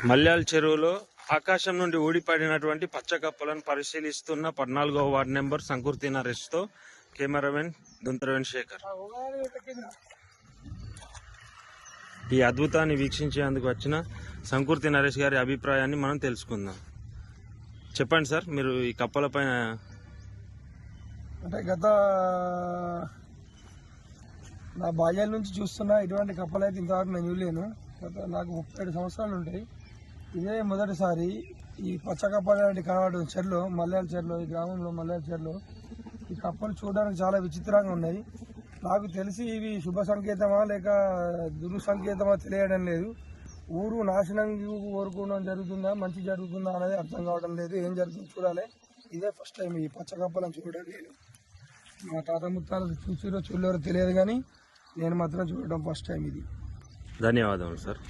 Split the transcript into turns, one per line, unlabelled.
మల్యాల చెరువులో ఆకాశం నుండి ఊడిపడినటువంటి పచ్చ కప్పలను పరిశీలిస్తున్న 14వ వార్డు నెంబర్ సంకుర్తి నరేష్తో కెమెరామెన్ దుంతరవెన్ శేఖర్. ఈ అద్భుతాన్ని వీక్షించేందుకు వచ్చిన సంకుర్తి నరేష్ గారి అభిప్రాయాన్ని మనం తెలుసుకుందాం. చెప్పండి సార్, మీరు ఈ కప్పల పైన
అంటే గత నా బాల్యాల నుంచి చూస్తున్నా ఇటువంటి కప్పలు అయితే ఇంతవరకు నేను చూడలేను. గత నాకు 37 సంవత్సరాలు ఉంటాయి. ఇదే మొదటిసారి ఈ పచ్చ కప్పలు లాంటి కనబడిన చెరువులో, మల్యాల చెరువులో, ఈ గ్రామంలో మల్యాల చెరువులో ఈ కప్పలు చూడడానికి చాలా విచిత్రంగా ఉన్నాయి. నాకు తెలిసి ఇవి శుభ సంకేతమా లేక దురు సంకేతమా తెలియడం లేదు. ఊరు నాశనం కోరుకోవడం జరుగుతుందా, మంచి జరుగుతుందా అనేది అర్థం కావడం లేదు. ఏం జరుగుతుందో చూడాలి. ఇదే ఫస్ట్ టైం ఈ పచ్చ కప్పలను చూడడం. నేను మా తాత ముత్తాలు చూసిరో చూడలేరో తెలియదు, కానీ నేను మాత్రం చూడడం ఫస్ట్ టైం ఇది.
ధన్యవాదములు సార్.